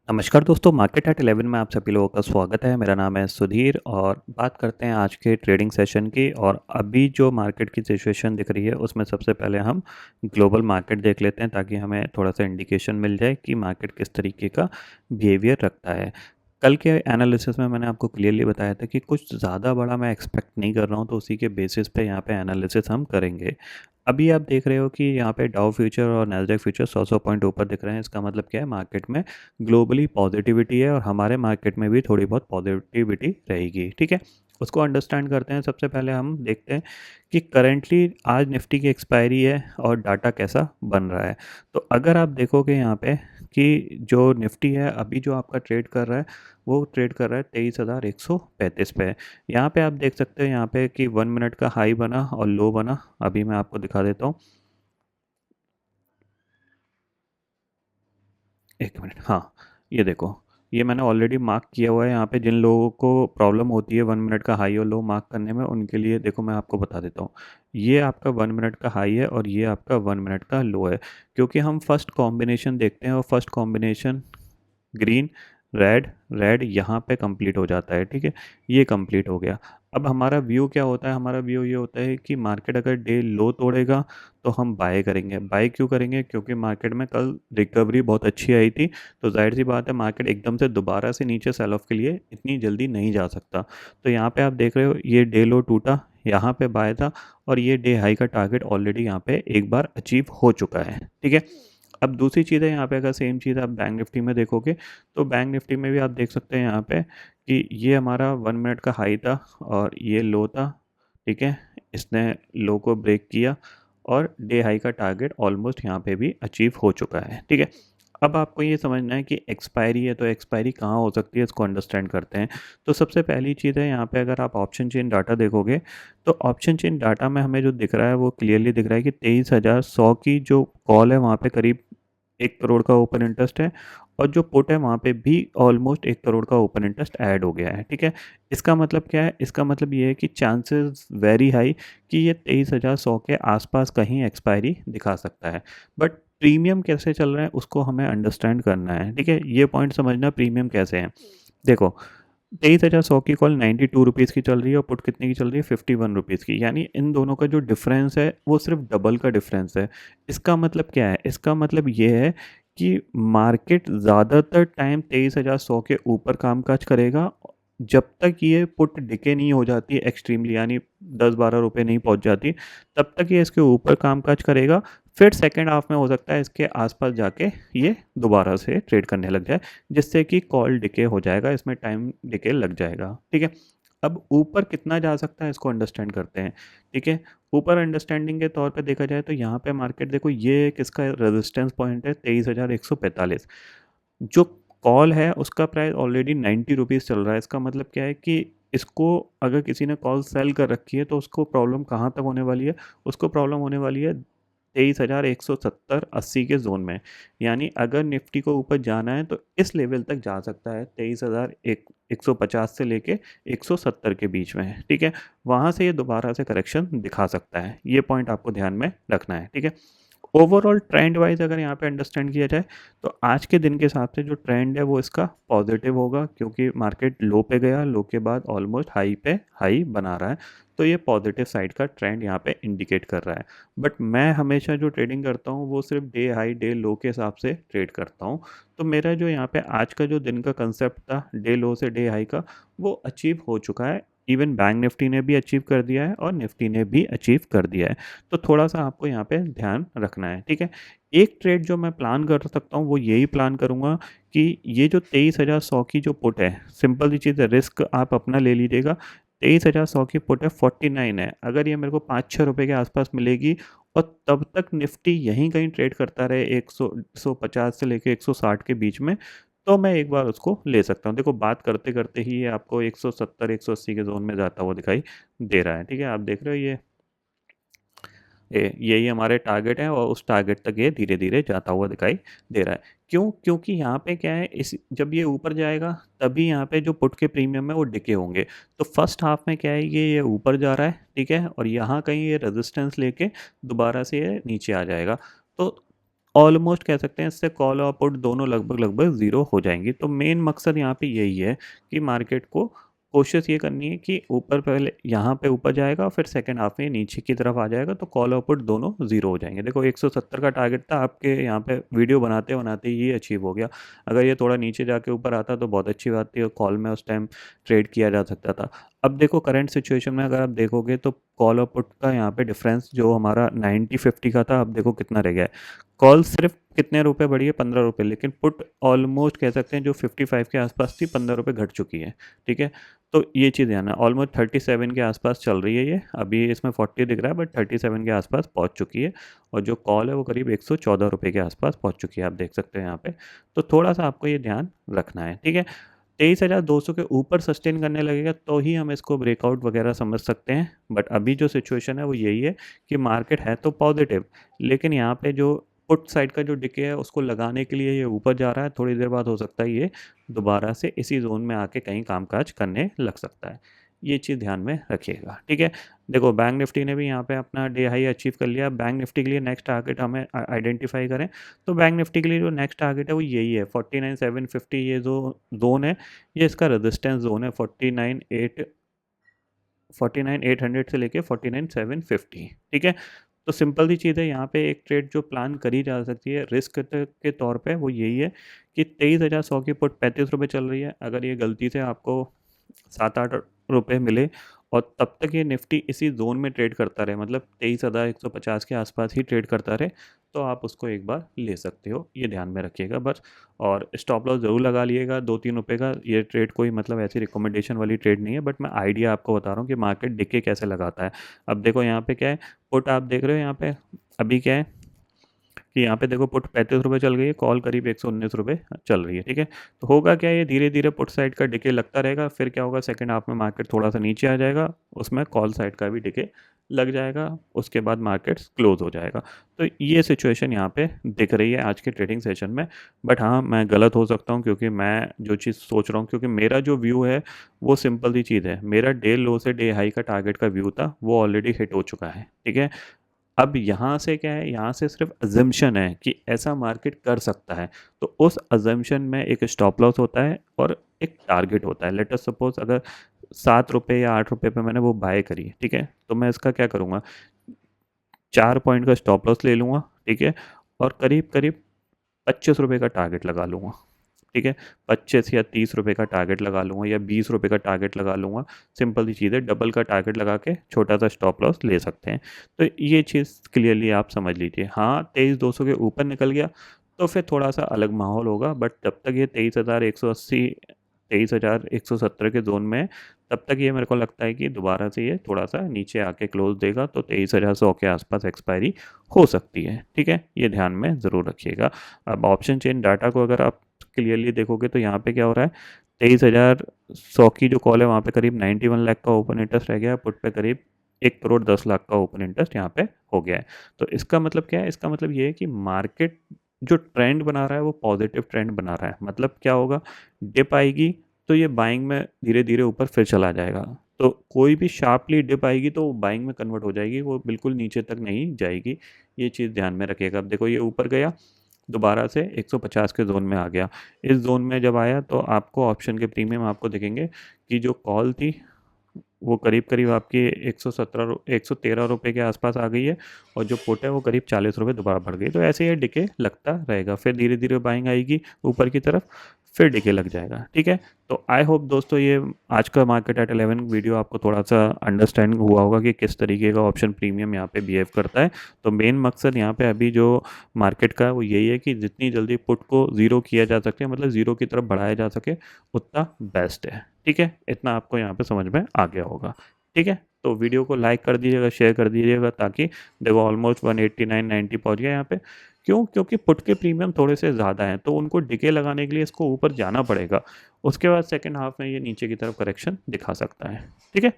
नमस्कार दोस्तों, market at 11 में आप सभी लोगों का स्वागत है। मेरा नाम है सुधीर और बात करते हैं आज के ट्रेडिंग सेशन की। और अभी जो मार्केट की सिचुएशन दिख रही है उसमें सबसे पहले हम ग्लोबल मार्केट देख लेते हैं ताकि हमें थोड़ा सा इंडिकेशन मिल जाए कि मार्केट किस तरीके का बिहेवियर रखता है। कल के एनालिसिस में मैंने आपको क्लियरली बताया था कि कुछ ज़्यादा बड़ा मैं एक्सपेक्ट नहीं कर रहा हूँ, तो उसी के बेसिस पे यहाँ पे एनालिसिस हम करेंगे। अभी आप देख रहे हो कि यहाँ पे डाउ फ्यूचर और नैस्डैक फ्यूचर 100 पॉइंट ऊपर दिख रहे हैं। इसका मतलब क्या है, मार्केट में ग्लोबली पॉजिटिविटी है और हमारे मार्केट में भी थोड़ी बहुत पॉजिटिविटी रहेगी। ठीक है, उसको अंडरस्टैंड करते हैं। सबसे पहले हम देखते हैं कि करेंटली आज निफ्टी की एक्सपायरी है और डाटा कैसा बन रहा है। तो अगर आप देखोगे यहाँ पे कि जो निफ्टी है अभी जो आपका ट्रेड कर रहा है वो ट्रेड कर रहा है 23,135 पे। यहाँ पे आप देख सकते हैं यहाँ पे कि 1 मिनट का हाई बना और लो बना। अभी मैं आपको दिखा देता हूँ, 1 मिनट। हाँ, ये देखो, ये मैंने ऑलरेडी मार्क किया हुआ है। यहाँ पे जिन लोगों को प्रॉब्लम होती है 1 मिनट का हाई और लो मार्क करने में, उनके लिए देखो मैं आपको बता देता हूँ। ये आपका 1 मिनट का हाई है और ये आपका 1 मिनट का लो है। क्योंकि हम फर्स्ट कॉम्बिनेशन देखते हैं और first combination green red red यहाँ पे कंप्लीट हो जाता है। ठीक है, ये कंप्लीट हो गया। अब हमारा व्यू क्या होता है, हमारा व्यू ये होता है कि मार्केट अगर डे लो तोड़ेगा तो हम बाय करेंगे। बाय क्यों करेंगे? क्योंकि मार्केट में कल रिकवरी बहुत अच्छी आई थी, तो जाहिर सी बात है मार्केट एकदम से दोबारा से नीचे सेल ऑफ के लिए इतनी जल्दी नहीं जा सकता। तो यहाँ पे आप देख रहे हो ये डे लो टूटा, यहाँ पे बाय था और ये डे हाई का टारगेट ऑलरेडी यहाँ पे एक बार अचीव हो चुका है। ठीक है, अब दूसरी चीज़ है यहाँ पे, अगर सेम चीज़ आप बैंक निफ्टी में देखोगे तो बैंक निफ्टी में भी आप देख सकते हैं यहाँ पे कि ये हमारा 1 मिनट का हाई था और ये लो था। ठीक है, इसने लो को ब्रेक किया और डे हाई का टारगेट ऑलमोस्ट यहाँ पे भी अचीव हो चुका है। ठीक है, अब आपको ये समझना है कि एक्सपायरी है तो एक्सपायरी कहाँ हो सकती है, इसको अंडरस्टैंड करते हैं। तो सबसे पहली चीज़ है यहाँ पे, अगर आप ऑप्शन चेन डाटा देखोगे तो ऑप्शन चेन डाटा में हमें जो दिख रहा है वो क्लियरली दिख रहा है कि 23,100 की जो कॉल है वहाँ पे करीब 1 करोड़ का ओपन इंटरेस्ट है और जो पुट है वहाँ पे भी ऑलमोस्ट 1 करोड़ का ओपन इंटरेस्ट ऐड हो गया है। ठीक है, इसका मतलब क्या है? इसका मतलब ये है कि चांसेस वेरी हाई कि ये 23,100 के आसपास कहीं एक्सपायरी दिखा सकता है। बट प्रीमियम कैसे चल रहा है उसको हमें अंडरस्टैंड करना है। ठीक है, ये पॉइंट समझना, प्रीमियम कैसे है। देखो, 23,100 की कॉल 92 रुपीज़ की चल रही है और पुट कितने की चल रही है? 51 रुपीज़ की। यानी इन दोनों का जो डिफरेंस है वो सिर्फ डबल का डिफरेंस है। इसका मतलब क्या है? इसका मतलब ये है कि मार्केट ज़्यादातर टाइम 23,100 के ऊपर कामकाज करेगा जब तक ये पुट डिके नहीं हो जाती एक्सट्रीमली, यानी 10-12 रुपये नहीं पहुंच जाती, तब तक ये इसके ऊपर कामकाज करेगा। फिर सेकेंड हाफ में हो सकता है इसके आसपास जाके ये दोबारा से ट्रेड करने लग जाए, जिससे कि कॉल डिके हो जाएगा, इसमें टाइम डिके लग जाएगा। ठीक है, अब ऊपर कितना जा सकता है इसको अंडरस्टैंड करते हैं। ठीक है, ऊपर अंडरस्टैंडिंग के तौर पे देखा जाए तो यहाँ पे मार्केट देखो, ये किसका रेजिस्टेंस पॉइंट है? 23,145। जो कॉल है उसका प्राइस ऑलरेडी 90 रुपीज़ चल रहा है। इसका मतलब क्या है कि इसको अगर किसी ने कॉल सेल कर रखी है तो उसको प्रॉब्लम कहाँ तक होने वाली है? उसको प्रॉब्लम होने वाली है 23,170-80 के जोन में। यानी अगर निफ्टी को ऊपर जाना है तो इस लेवल तक जा सकता है, 23,150 से लेके 170 के बीच में। ठीक है, वहाँ से ये दोबारा से करेक्शन दिखा सकता है। ये पॉइंट आपको ध्यान में रखना है। ठीक है, ओवरऑल ट्रेंड वाइज अगर यहाँ पे अंडरस्टैंड किया जाए तो आज के दिन के हिसाब से जो ट्रेंड है वो इसका पॉजिटिव होगा, क्योंकि मार्केट लो पे गया, लो के बाद ऑलमोस्ट हाई पे हाई बना रहा है। तो ये पॉजिटिव साइड का ट्रेंड यहाँ पे इंडिकेट कर रहा है। बट मैं हमेशा जो ट्रेडिंग करता हूँ वो सिर्फ डे हाई डे लो के हिसाब से ट्रेड करता हूँ। तो मेरा जो यहाँ पे आज का जो दिन का कंसेप्ट था डे लो से डे हाई का, वो अचीव हो चुका है। इवन बैंक निफ्टी ने भी अचीव कर दिया है और निफ्टी ने भी अचीव कर दिया है। तो थोड़ा सा आपको यहाँ पे ध्यान रखना है। ठीक है, एक ट्रेड जो मैं प्लान कर सकता हूँ वो यही प्लान करूँगा कि ये जो 23,100 की जो पुट है, सिंपल सी चीज़ है, रिस्क आप अपना ले लीजिएगा। 23,100 की पुट है, 49 है। अगर ये मेरे को 5-6 रुपये के आसपास मिलेगी और तब तक निफ्टी यहीं कहीं ट्रेड करता रहे 150 से लेके 160 के बीच में, तो मैं एक बार उसको ले सकता हूँ। देखो, बात करते करते ही ये आपको 170-180 के जोन में जाता हुआ दिखाई दे रहा है। ठीक है, आप देख रहे हो यही हमारे टारगेट हैं और उस टारगेट तक ये धीरे धीरे जाता हुआ दिखाई दे रहा है। क्यों? क्योंकि यहाँ पे क्या है, इस जब ये ऊपर जाएगा तभी यहाँ पे जो पुट के प्रीमियम है वो डिके होंगे। तो फर्स्ट हाफ में क्या है, ये ऊपर जा रहा है। ठीक है, और यहाँ कहीं ये रेजिस्टेंस लेके दोबारा से ये नीचे आ जाएगा। तो ऑलमोस्ट कह सकते हैं इससे कॉल और पुट दोनों लगभग लगभग ज़ीरो हो जाएंगी। तो मेन मकसद यहाँ पे यही है कि मार्केट को कोशिश ये करनी है कि ऊपर पहले यहाँ पे ऊपर जाएगा, फिर सेकंड हाफ में नीचे की तरफ आ जाएगा, तो कॉल और पुट दोनों ज़ीरो हो जाएंगे। देखो 170 का टारगेट था, आपके यहाँ पे वीडियो बनाते बनाते ये अचीव हो गया। अगर ये थोड़ा नीचे जाके ऊपर आता तो बहुत अच्छी बात थी और कॉल में उस टाइम ट्रेड किया जा सकता था। अब देखो करंट सिचुएशन में अगर आप देखोगे तो कॉल और पुट का यहाँ पे डिफरेंस जो हमारा 90-50 का था, अब देखो कितना रह गया है। कॉल सिर्फ कितने रुपए बढ़ी है, 15 रुपये, लेकिन पुट ऑलमोस्ट कह सकते हैं जो 55 के आसपास थी, 15 रुपये घट चुकी है। ठीक है, तो ये चीज़ ध्यान है। ऑलमोस्ट 37 के आसपास चल रही है ये, अभी इसमें 40 दिख रहा है बट 37 के आसपास पहुंच चुकी है। और जो कॉल है वो करीब 114 रुपये के आसपास पहुंच चुकी है, आप देख सकते हैं यहाँ पे। तो थोड़ा सा आपको ये ध्यान रखना है। ठीक है, 23,200 के ऊपर सस्टेन करने लगेगा तो ही हम इसको ब्रेकआउट वगैरह समझ सकते हैं। बट अभी जो सिचुएशन है वो यही है कि मार्केट है तो पॉजिटिव, लेकिन यहाँ पे जो पुट साइड का जो डिके है उसको लगाने के लिए ये ऊपर जा रहा है। थोड़ी देर बाद हो सकता है ये दोबारा से इसी जोन में आके कहीं कामकाज करने लग सकता है। ये चीज़ ध्यान में रखिएगा। ठीक है, देखो बैंक निफ्टी ने भी यहाँ पे अपना डे हाई अचीव कर लिया। बैंक निफ्टी के लिए नेक्स्ट टारगेट हमें आइडेंटिफाई करें, तो बैंक निफ्टी के लिए जो नेक्स्ट टारगेट है वो यही है 49,750। ये जो जोन है ये इसका रेजिस्टेंस जोन है 49,800 से लेके 49,750। ठीक है, तो सिंपल सी चीज़ है, यहाँ पे एक ट्रेड जो प्लान करी जा सकती है रिस्क के तौर पे वो यही है कि 23,100 की पुट 35 रुपये चल रही है। अगर ये गलती से आपको 7-8 रुपये मिले और तब तक ये निफ्टी इसी जोन में ट्रेड करता रहे, मतलब 23,150 के आसपास ही ट्रेड करता रहे, तो आप उसको एक बार ले सकते हो। ये ध्यान में रखिएगा बस। और स्टॉप लॉस ज़रूर लगा लिएगा 2-3 रुपये का। ये ट्रेड कोई मतलब ऐसी रिकमेंडेशन वाली ट्रेड नहीं है, बट मैं आइडिया आपको बता रहा हूँ कि मार्केट डिके कैसे लगाता है। अब देखो यहाँ पे क्या है, पुट आप देख रहे हो यहाँ पे अभी क्या है कि यहाँ पे देखो पुट 35 रुपये चल गई है, कॉल करीब 119 रुपये चल रही है। ठीक है, तो होगा क्या, ये धीरे धीरे पुट साइड का डिके लगता रहेगा। फिर क्या होगा, सेकंड हाफ में मार्केट थोड़ा सा नीचे आ जाएगा, उसमें कॉल साइड का भी डिके लग जाएगा, उसके बाद मार्केट क्लोज हो जाएगा। तो ये सिचुएशन यहाँ पे दिख रही है आज के ट्रेडिंग सेशन में। बट हाँ, मैं गलत हो सकता हूँ, क्योंकि मैं जो चीज़ सोच रहा हूँ, क्योंकि मेरा जो व्यू है वो सिंपल सी चीज़ है। मेरा डे लो से डे हाई का टारगेट का व्यू था, वो ऑलरेडी हिट हो चुका है। ठीक है, अब यहाँ से क्या है, यहाँ से सिर्फ अजम्पशन है कि ऐसा मार्केट कर सकता है। तो उस अजम्पशन में एक स्टॉप लॉस होता है और एक टारगेट होता है। लेट अस सपोज अगर 7 रुपये या 8 रुपये पे मैंने वो बाय करी, ठीक है, तो मैं इसका क्या करूँगा, 4 पॉइंट का स्टॉप लॉस ले लूँगा। ठीक है, और करीब करीब 25 रुपये का टारगेट लगा लूँगा। ठीक है, 25 या 30 रुपये का टारगेट लगा लूँगा या 20 रुपये का टारगेट लगा लूँगा। सिंपल सी चीज़ है, डबल का टारगेट लगा के छोटा सा स्टॉप लॉस ले सकते हैं। तो ये चीज़ क्लियरली आप समझ लीजिए। हाँ, 23,200 के ऊपर निकल गया तो फिर थोड़ा सा अलग माहौल होगा, बट जब तक ये 23,180 23,170 के जोन में है, तब तक ये मेरे को लगता है कि दोबारा से ये थोड़ा सा नीचे आके क्लोज देगा, तो 23,100 के आसपास एक्सपायरी हो सकती है। ठीक है, ये ध्यान में ज़रूर रखिएगा। अब ऑप्शन चेन डाटा को अगर आप क्लियरली देखोगे तो यहाँ पे क्या हो रहा है, 23,100 की जो कॉल है वहाँ पे करीब 91 लाख का ओपन इंटरेस्ट रह गया है। पुट पे करीब 1,10,00,000 का ओपन इंटरेस्ट यहाँ पे हो गया है। तो इसका मतलब क्या है, इसका मतलब ये है कि मार्केट जो ट्रेंड बना रहा है वो पॉजिटिव ट्रेंड बना रहा है। मतलब क्या होगा, डिप आएगी तो ये बाइंग में धीरे धीरे ऊपर फिर चला जाएगा। तो कोई भी शार्पली डिप आएगी तो बाइंग में कन्वर्ट हो जाएगी, वो बिल्कुल नीचे तक नहीं जाएगी। ये चीज़ ध्यान में रखिएगा। अब देखो ये ऊपर गया, दोबारा से 150 के जोन में आ गया। इस जोन में जब आया तो आपको ऑप्शन के प्रीमियम आपको दिखेंगे कि जो कॉल थी वो करीब करीब आपकी 113 रुपये के आसपास आ गई है, और जो पुट है वो करीब 40 रुपये दोबारा बढ़ गई। तो ऐसे ये डिके लगता रहेगा, फिर धीरे धीरे बाइंग आएगी ऊपर की तरफ, फिर डिके लग जाएगा। ठीक है, तो आई होप दोस्तों ये आज का मार्केट एट 11 वीडियो आपको थोड़ा सा अंडरस्टैंड हुआ होगा कि किस तरीके का ऑप्शन प्रीमियम यहाँ पे बिहेव करता है। तो मेन मकसद यहाँ पे अभी जो मार्केट का है वो यही है कि जितनी जल्दी पुट को ज़ीरो किया जा सके, मतलब ज़ीरो की तरफ बढ़ाया जा सके, उतना बेस्ट है। ठीक है, इतना आपको यहाँ पे समझ में आ गया होगा। ठीक है, तो वीडियो को लाइक कर दीजिएगा, शेयर कर दीजिएगा, ताकि देखो ऑलमोस्ट 189-90 पहुँच गया यहाँ पे। क्यों, क्योंकि पुट के प्रीमियम थोड़े से ज़्यादा हैं, तो उनको डिके लगाने के लिए इसको ऊपर जाना पड़ेगा। उसके बाद सेकंड हाफ में ये नीचे की तरफ करेक्शन दिखा सकता है। ठीक है।